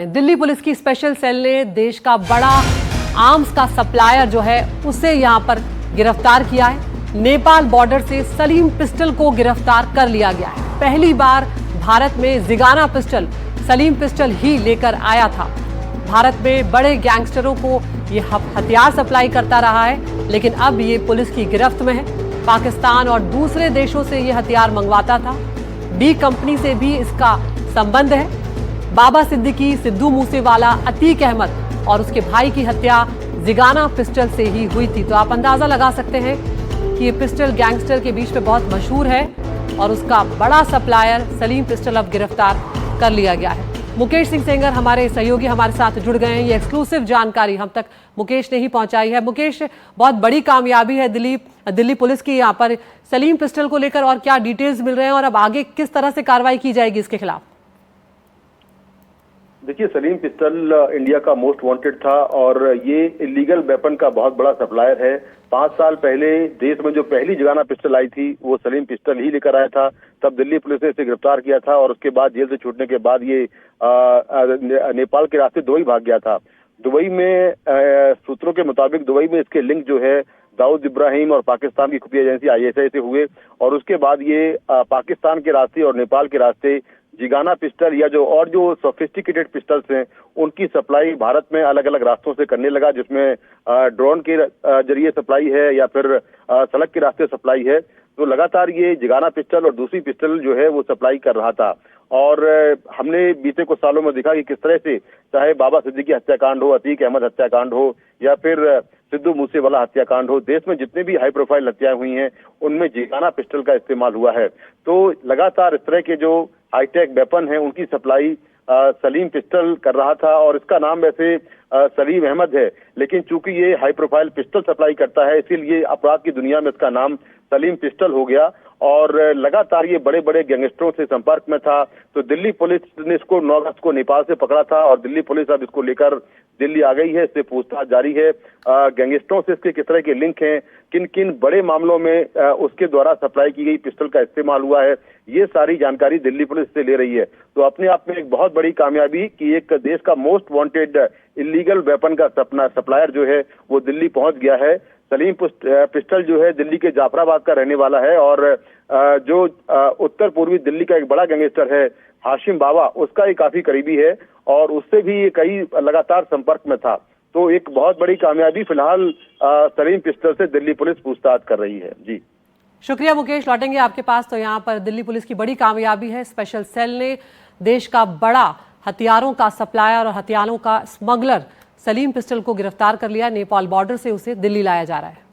Delhi police की special cell ने देश का बड़ा आर्म्स का सप्लायर जो है उसे यहां पर गिरफ्तार किया है। नेपाल बॉर्डर से सलीम पिस्टल को गिरफ्तार कर लिया गया है। पहली बार भारत में जिगाना पिस्टल सलीम पिस्टल ही लेकर आया था। भारत में बड़े गैंगस्टरों को ये हथियार सप्लाई करता रहा है, लेकिन अब ये पुलिस की गिरफ्त में है। पाकिस्तान और दूसरे देशों से ये हथियार मंगवाता था। डी कंपनी से भी इसका संबंध है। बाबा सिद्दीकी, सिद्धू मूसेवाला, अतीक अहमद और उसके भाई की हत्या जिगाना पिस्टल से ही हुई थी। तो आप अंदाजा लगा सकते हैं कि ये पिस्टल गैंगस्टर के बीच में बहुत मशहूर है और उसका बड़ा सप्लायर सलीम पिस्टल अब गिरफ्तार कर लिया गया है। मुकेश सिंह सेंगर हमारे सहयोगी हमारे साथ जुड़ गए हैं। ये एक्सक्लूसिव जानकारी हम तक मुकेश ने ही पहुंचाई है। मुकेश, बहुत बड़ी कामयाबी है दिल्ली पुलिस की यहाँ पर सलीम पिस्टल को लेकर, और क्या डिटेल्स मिल रहे हैं और अब आगे किस तरह से कार्रवाई की जाएगी इसके खिलाफ? देखिए, सलीम पिस्टल इंडिया का मोस्ट वांटेड था और ये इलीगल वेपन का बहुत बड़ा सप्लायर है। 5 साल पहले देश में जो पहली जिगाना पिस्टल आई थी वो सलीम पिस्टल ही लेकर आया था। तब दिल्ली पुलिस ने इसे गिरफ्तार किया था और उसके बाद जेल से छूटने के बाद ये नेपाल के रास्ते दुबई भाग गया था। दुबई में सूत्रों के मुताबिक दुबई में इसके लिंक जो है दाऊद इब्राहिम और पाकिस्तान की खुफिया एजेंसी ISI से हुए और उसके बाद ये पाकिस्तान के रास्ते और नेपाल के रास्ते जिगाना पिस्टल या जो सोफिस्टिकेटेड पिस्टल्स हैं उनकी सप्लाई भारत में अलग अलग रास्तों से करने लगा, जिसमें ड्रोन के जरिए सप्लाई है या फिर सड़क के रास्ते सप्लाई है। तो लगातार ये जिगाना पिस्टल और दूसरी पिस्टल जो है वो सप्लाई कर रहा था। और हमने बीते कुछ सालों में देखा कि किस तरह से चाहे बाबा सिद्दीकी हत्याकांड हो, अतीक अहमद हत्याकांड हो या फिर सिद्धू मूसेवाला हत्याकांड हो, देश में जितने भी हाई प्रोफाइल हत्याएं हुई हैं उनमें जिगाना पिस्टल का इस्तेमाल हुआ है। तो लगातार इस तरह के जो हाईटेक वेपन है उनकी सप्लाई सलीम पिस्टल कर रहा था और इसका नाम वैसे सलीम अहमद है, लेकिन चूंकि ये हाई प्रोफाइल पिस्टल सप्लाई करता है इसीलिए अपराध की दुनिया में इसका नाम सलीम पिस्टल हो गया और लगातार ये बड़े बड़े गैंगस्टरों से संपर्क में था। तो दिल्ली पुलिस ने इसको 9 अगस्त को नेपाल से पकड़ा था और दिल्ली पुलिस अब इसको लेकर दिल्ली आ गई है। इससे पूछताछ जारी है। गैंगस्टरों से इसके किस तरह के लिंक हैं, किन किन बड़े मामलों में उसके द्वारा सप्लाई की गई पिस्टल का इस्तेमाल हुआ है, ये सारी जानकारी दिल्ली पुलिस से ले रही है। तो अपने आप में एक बहुत बड़ी कामयाबी कि एक देश का मोस्ट वांटेड इलीगल वेपन का सप्लायर जो है वो दिल्ली पहुंच गया है। सलीम पिस्टल जो है दिल्ली के जाफराबाद का रहने वाला है और जो उत्तर पूर्वी दिल्ली का एक बड़ा गैंगस्टर है हाशिम बाबा, उसका ही काफी करीबी है और उससे भी कई लगातार संपर्क में था। तो एक बहुत बड़ी कामयाबी फिलहाल सलीम पिस्टल से दिल्ली पुलिस पूछताछ कर रही है। जी शुक्रिया मुकेश, लौटेंगे आपके पास। तो यहाँ पर दिल्ली पुलिस की बड़ी कामयाबी है। स्पेशल सेल ने देश का बड़ा हथियारों का सप्लायर और हथियारों का स्मगलर सलीम पिस्टल को गिरफ्तार कर लिया। नेपाल बॉर्डर से उसे दिल्ली लाया जा रहा है।